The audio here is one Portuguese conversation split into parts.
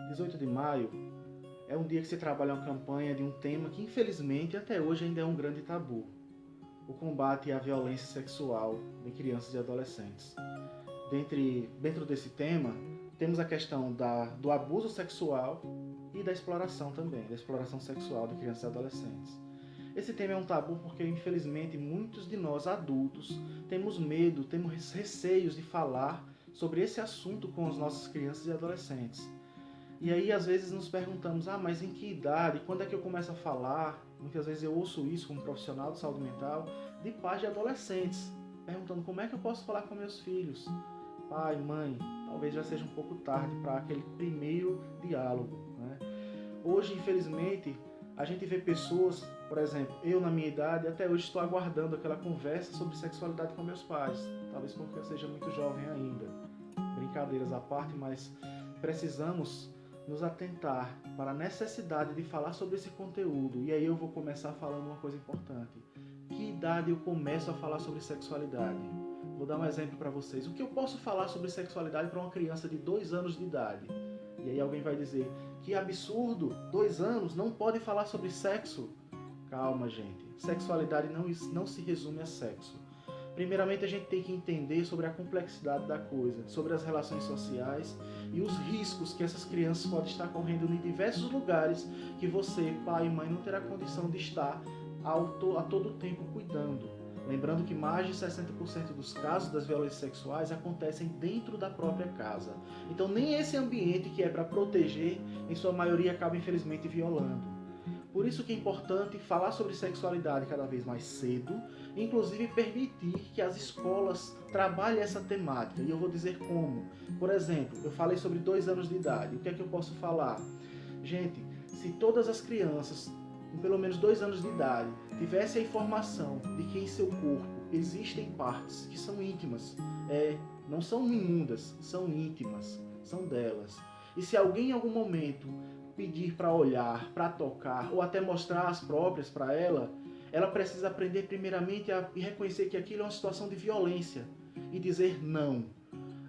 18 de maio é um dia que se trabalha uma campanha de um tema que, infelizmente, até hoje ainda é um grande tabu: o combate à violência sexual em crianças e adolescentes. Dentro desse tema, temos a questão do abuso sexual e da exploração também, da exploração sexual de crianças e adolescentes. Esse tema é um tabu porque, infelizmente, muitos de nós adultos temos medo, temos receios de falar sobre esse assunto com as nossas crianças e adolescentes. E aí, às vezes, nos perguntamos, mas em que idade? Quando é que eu começo a falar? Muitas vezes eu ouço isso como profissional de saúde mental, de pais de adolescentes, perguntando como é que eu posso falar com meus filhos. Pai, mãe, talvez já seja um pouco tarde para aquele primeiro diálogo, né? Hoje, infelizmente, a gente vê pessoas, por exemplo, eu na minha idade, até hoje estou aguardando aquela conversa sobre sexualidade com meus pais. Talvez porque eu seja muito jovem ainda. Brincadeiras à parte, mas precisamos nos atentar para a necessidade de falar sobre esse conteúdo. E aí eu vou começar falando uma coisa importante. Que idade eu começo a falar sobre sexualidade? Vou dar um exemplo para vocês. O que eu posso falar sobre sexualidade para uma criança de 2 anos de idade? E aí alguém vai dizer, que absurdo, 2 anos, não pode falar sobre sexo. Calma, gente. Sexualidade não se resume a sexo. Primeiramente, a gente tem que entender sobre a complexidade da coisa, sobre as relações sociais e os riscos que essas crianças podem estar correndo em diversos lugares que você, pai e mãe, não terá condição de estar a todo tempo cuidando. Lembrando que mais de 60% dos casos das violências sexuais acontecem dentro da própria casa. Então nem esse ambiente que é para proteger, em sua maioria, acaba infelizmente violando. Por isso que é importante falar sobre sexualidade cada vez mais cedo, inclusive permitir que as escolas trabalhem essa temática. E eu vou dizer como. Por exemplo, eu falei sobre 2 anos de idade. O que é que eu posso falar? Gente, se todas as crianças com pelo menos 2 anos de idade tivessem a informação de que em seu corpo existem partes que são íntimas, não são imundas, são íntimas, são delas. E se alguém em algum momento pedir para olhar, para tocar ou até mostrar as próprias para ela precisa aprender primeiramente a reconhecer que aquilo é uma situação de violência e dizer não.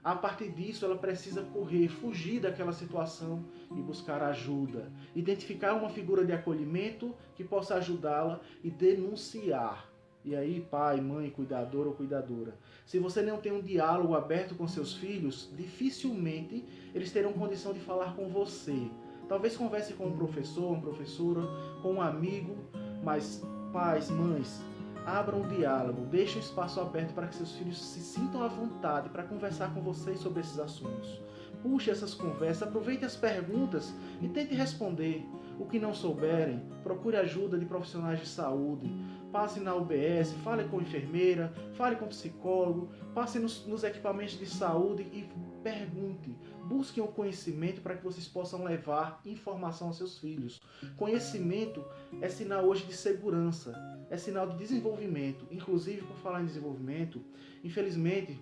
A partir disso, ela precisa correr, fugir daquela situação e buscar ajuda. Identificar uma figura de acolhimento que possa ajudá-la e denunciar. E aí, pai, mãe, cuidador ou cuidadora, se você não tem um diálogo aberto com seus filhos, dificilmente eles terão condição de falar com você. Talvez converse com um professor, uma professora, com um amigo, mas pais, mães, abram um diálogo, deixem um espaço aberto para que seus filhos se sintam à vontade para conversar com vocês sobre esses assuntos. Puxe essas conversas, aproveite as perguntas e tente responder. O que não souberem, procure ajuda de profissionais de saúde. Passe na UBS, fale com a enfermeira, fale com o psicólogo, passe nos equipamentos de saúde e pergunte. Busquem o conhecimento para que vocês possam levar informação aos seus filhos. Conhecimento é sinal hoje de segurança, é sinal de desenvolvimento. Inclusive, por falar em desenvolvimento, infelizmente,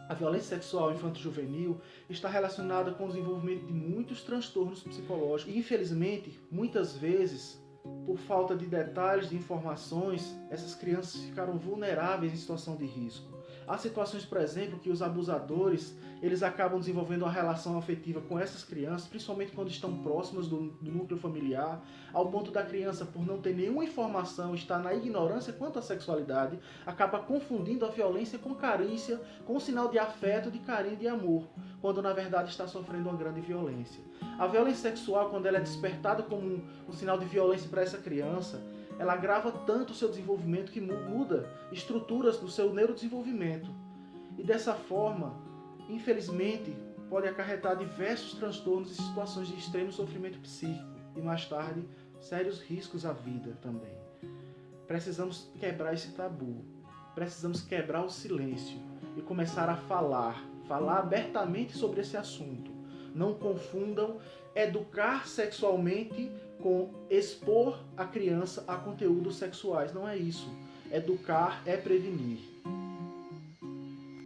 a violência sexual infanto-juvenil está relacionada com o desenvolvimento de muitos transtornos psicológicos. E, infelizmente, muitas vezes, por falta de detalhes, de informações, essas crianças ficaram vulneráveis em situação de risco. Há situações, por exemplo, que os abusadores eles acabam desenvolvendo uma relação afetiva com essas crianças, principalmente quando estão próximas do núcleo familiar, ao ponto da criança, por não ter nenhuma informação, estar na ignorância quanto à sexualidade, acaba confundindo a violência com carícia, com um sinal de afeto, de carinho e de amor, quando na verdade está sofrendo uma grande violência. A violência sexual, quando ela é despertada como um sinal de violência para essa criança, ela agrava tanto o seu desenvolvimento que muda estruturas do seu neurodesenvolvimento. E dessa forma, infelizmente, pode acarretar diversos transtornos e situações de extremo sofrimento psíquico e mais tarde, sérios riscos à vida também. Precisamos quebrar esse tabu, precisamos quebrar o silêncio e começar a falar abertamente sobre esse assunto. Não confundam educar sexualmente com expor a criança a conteúdos sexuais. Não é isso. Educar é prevenir.